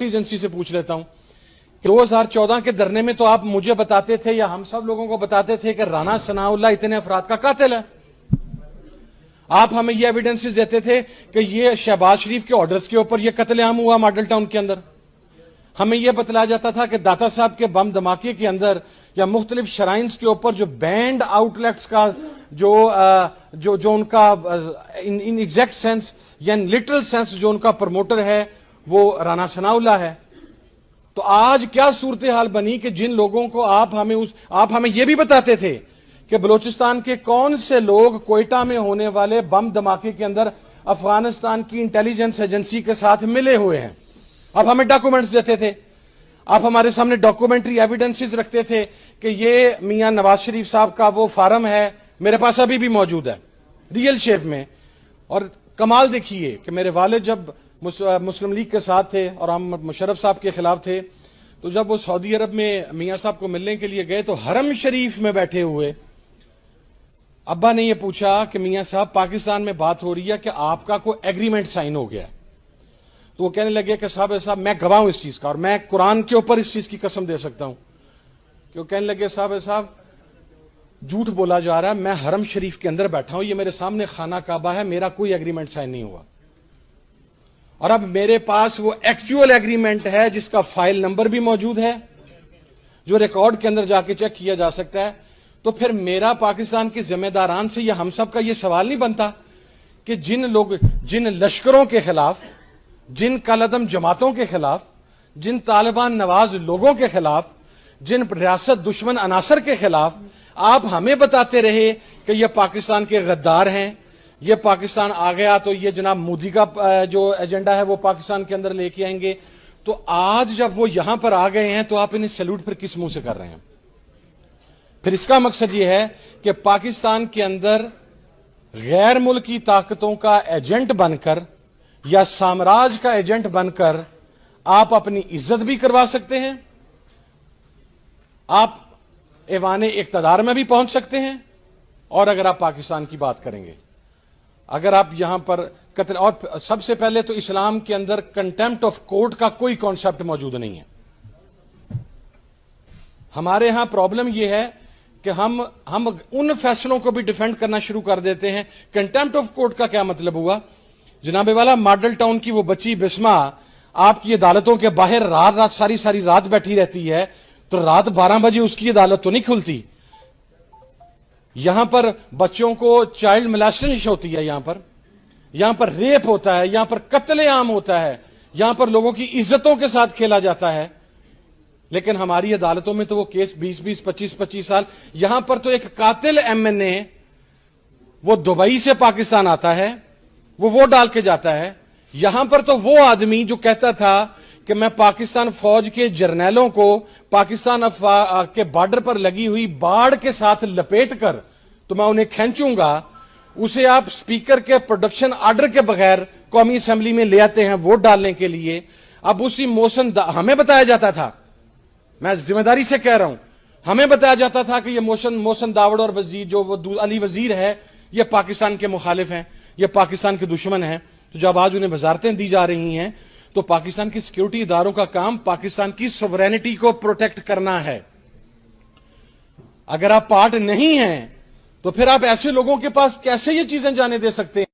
Agency سے پوچھ لیتا ہوں کہ 2014 کے دھرنے میں تو آپ مجھے بتاتے تھے یا ہم سب لوگوں کو بتاتے تھے کہ رانا ثناءاللہ اتنے افراد کا قاتل ہے. آپ ہمیں یہ ایویڈنسز دیتے تھے کہ یہ شہباز شریف کے آرڈرز کے اوپر یہ قتل عام ہوا ماڈل ٹاؤن کے اندر. ہمیں یہ بتلایا جاتا تھا کہ داتا صاحب کے بم دھماکے کے اندر یا مختلف شرائنز کے اوپر جو بینڈ آؤٹ لیٹس کا جو ان کا ان ایگزیکٹ سینس یا ان لٹرل سینس جو ان کا پروموٹر ہے وہ رانا ثناءاللہ ہے. تو آج کیا صورتحال بنی کہ جن لوگوں کو آپ ہمیں یہ بھی بتاتے تھے کہ بلوچستان کے کون سے لوگ کوئٹہ میں ہونے والے بم دھماکے کے اندر افغانستان کی انٹیلیجنس ایجنسی کے ساتھ ملے ہوئے ہیں. آپ ہمیں ڈاکومنٹس دیتے تھے, آپ ہمارے سامنے ڈاکومنٹری ایویڈنسز رکھتے تھے کہ یہ میاں نواز شریف صاحب کا وہ فارم ہے, میرے پاس ابھی بھی موجود ہے ریئل شیپ میں. اور کمال دیکھیے کہ میرے والد جب مسلم لیگ کے ساتھ تھے اور ہم مشرف صاحب کے خلاف تھے, تو جب وہ سعودی عرب میں میاں صاحب کو ملنے کے لیے گئے تو حرم شریف میں بیٹھے ہوئے ابا نے یہ پوچھا کہ میاں صاحب پاکستان میں بات ہو رہی ہے کہ آپ کا کوئی ایگریمنٹ سائن ہو گیا ہے. تو وہ کہنے لگے کہ صاحب میں گواہ ہوں اس چیز کا اور میں قرآن کے اوپر اس چیز کی قسم دے سکتا ہوں. کہ وہ کہنے لگے صاحب جھوٹ بولا جا رہا ہے, میں حرم شریف کے اندر بیٹھا ہوں, یہ میرے سامنے خانہ کعبہ ہے, میرا کوئی ایگریمنٹ سائن نہیں ہوا. اور اب میرے پاس وہ ایکچوئل ایگریمنٹ ہے جس کا فائل نمبر بھی موجود ہے, جو ریکارڈ کے اندر جا کے چیک کیا جا سکتا ہے. تو پھر میرا پاکستان کے ذمہ داران سے یا ہم سب کا یہ سوال نہیں بنتا کہ جن لشکروں کے خلاف, جن کالعدم جماعتوں کے خلاف, جن طالبان نواز لوگوں کے خلاف, جن ریاست دشمن عناصر کے خلاف آپ ہمیں بتاتے رہے کہ یہ پاکستان کے غدار ہیں, یہ پاکستان آ گیا تو یہ جناب مودی کا جو ایجنڈا ہے وہ پاکستان کے اندر لے کے آئیں گے. تو آج جب وہ یہاں پر آ گئے ہیں تو آپ انہیں سیلوٹ پھر کس منہ سے کر رہے ہیں؟ پھر اس کا مقصد یہ ہے کہ پاکستان کے اندر غیر ملکی طاقتوں کا ایجنٹ بن کر یا سامراج کا ایجنٹ بن کر آپ اپنی عزت بھی کروا سکتے ہیں, آپ ایوان اقتدار میں بھی پہنچ سکتے ہیں. اور اگر آپ پاکستان کی بات کریں گے, اگر آپ یہاں پر قتل, اور سب سے پہلے تو اسلام کے اندر کنٹیمپٹ آف کورٹ کا کوئی کانسیپٹ موجود نہیں ہے. ہمارے ہاں پرابلم یہ ہے کہ ہم ان فیصلوں کو بھی ڈیفینڈ کرنا شروع کر دیتے ہیں. کنٹیمپٹ آف کورٹ کا کیا مطلب ہوا؟ جناب والا ماڈل ٹاؤن کی وہ بچی بسما آپ کی عدالتوں کے باہر رات ساری رات بیٹھی رہتی ہے, تو رات 12 بجے اس کی عدالت تو نہیں کھلتی. یہاں پر بچوں کو چائلڈ ملاسٹیشن ہوتی ہے, یہاں پر ریپ ہوتا ہے, یہاں پر قتل عام ہوتا ہے, یہاں پر لوگوں کی عزتوں کے ساتھ کھیلا جاتا ہے. لیکن ہماری عدالتوں میں تو وہ کیس 20 25 سال. یہاں پر تو ایک قاتل ایم این اے وہ دبئی سے پاکستان آتا ہے, وہ ووٹ ڈال کے جاتا ہے. یہاں پر تو وہ آدمی جو کہتا تھا کہ میں پاکستان فوج کے جرنیلوں کو پاکستان کے بارڈر پر لگی ہوئی باڑ کے ساتھ لپیٹ کر تو میں انہیں کھینچوں گا, اسے آپ سپیکر کے پروڈکشن آرڈر کے بغیر قومی اسمبلی میں لے آتے ہیں ووٹ ڈالنے کے لیے. اب اسی ہمیں بتایا جاتا تھا, میں ذمہ داری سے کہہ رہا ہوں, ہمیں بتایا جاتا تھا کہ یہ محسن داوڑ اور وزیر جو علی وزیر ہے یہ پاکستان کے مخالف ہیں, یہ پاکستان کے دشمن ہیں. تو جب آج انہیں وزارتیں دی جا رہی ہیں تو پاکستان کی سیکیورٹی اداروں کا کام پاکستان کی سوورینٹی کو پروٹیکٹ کرنا ہے. اگر آپ پارٹ نہیں ہیں تو پھر آپ ایسے لوگوں کے پاس کیسے یہ چیزیں جانے دے سکتے ہیں؟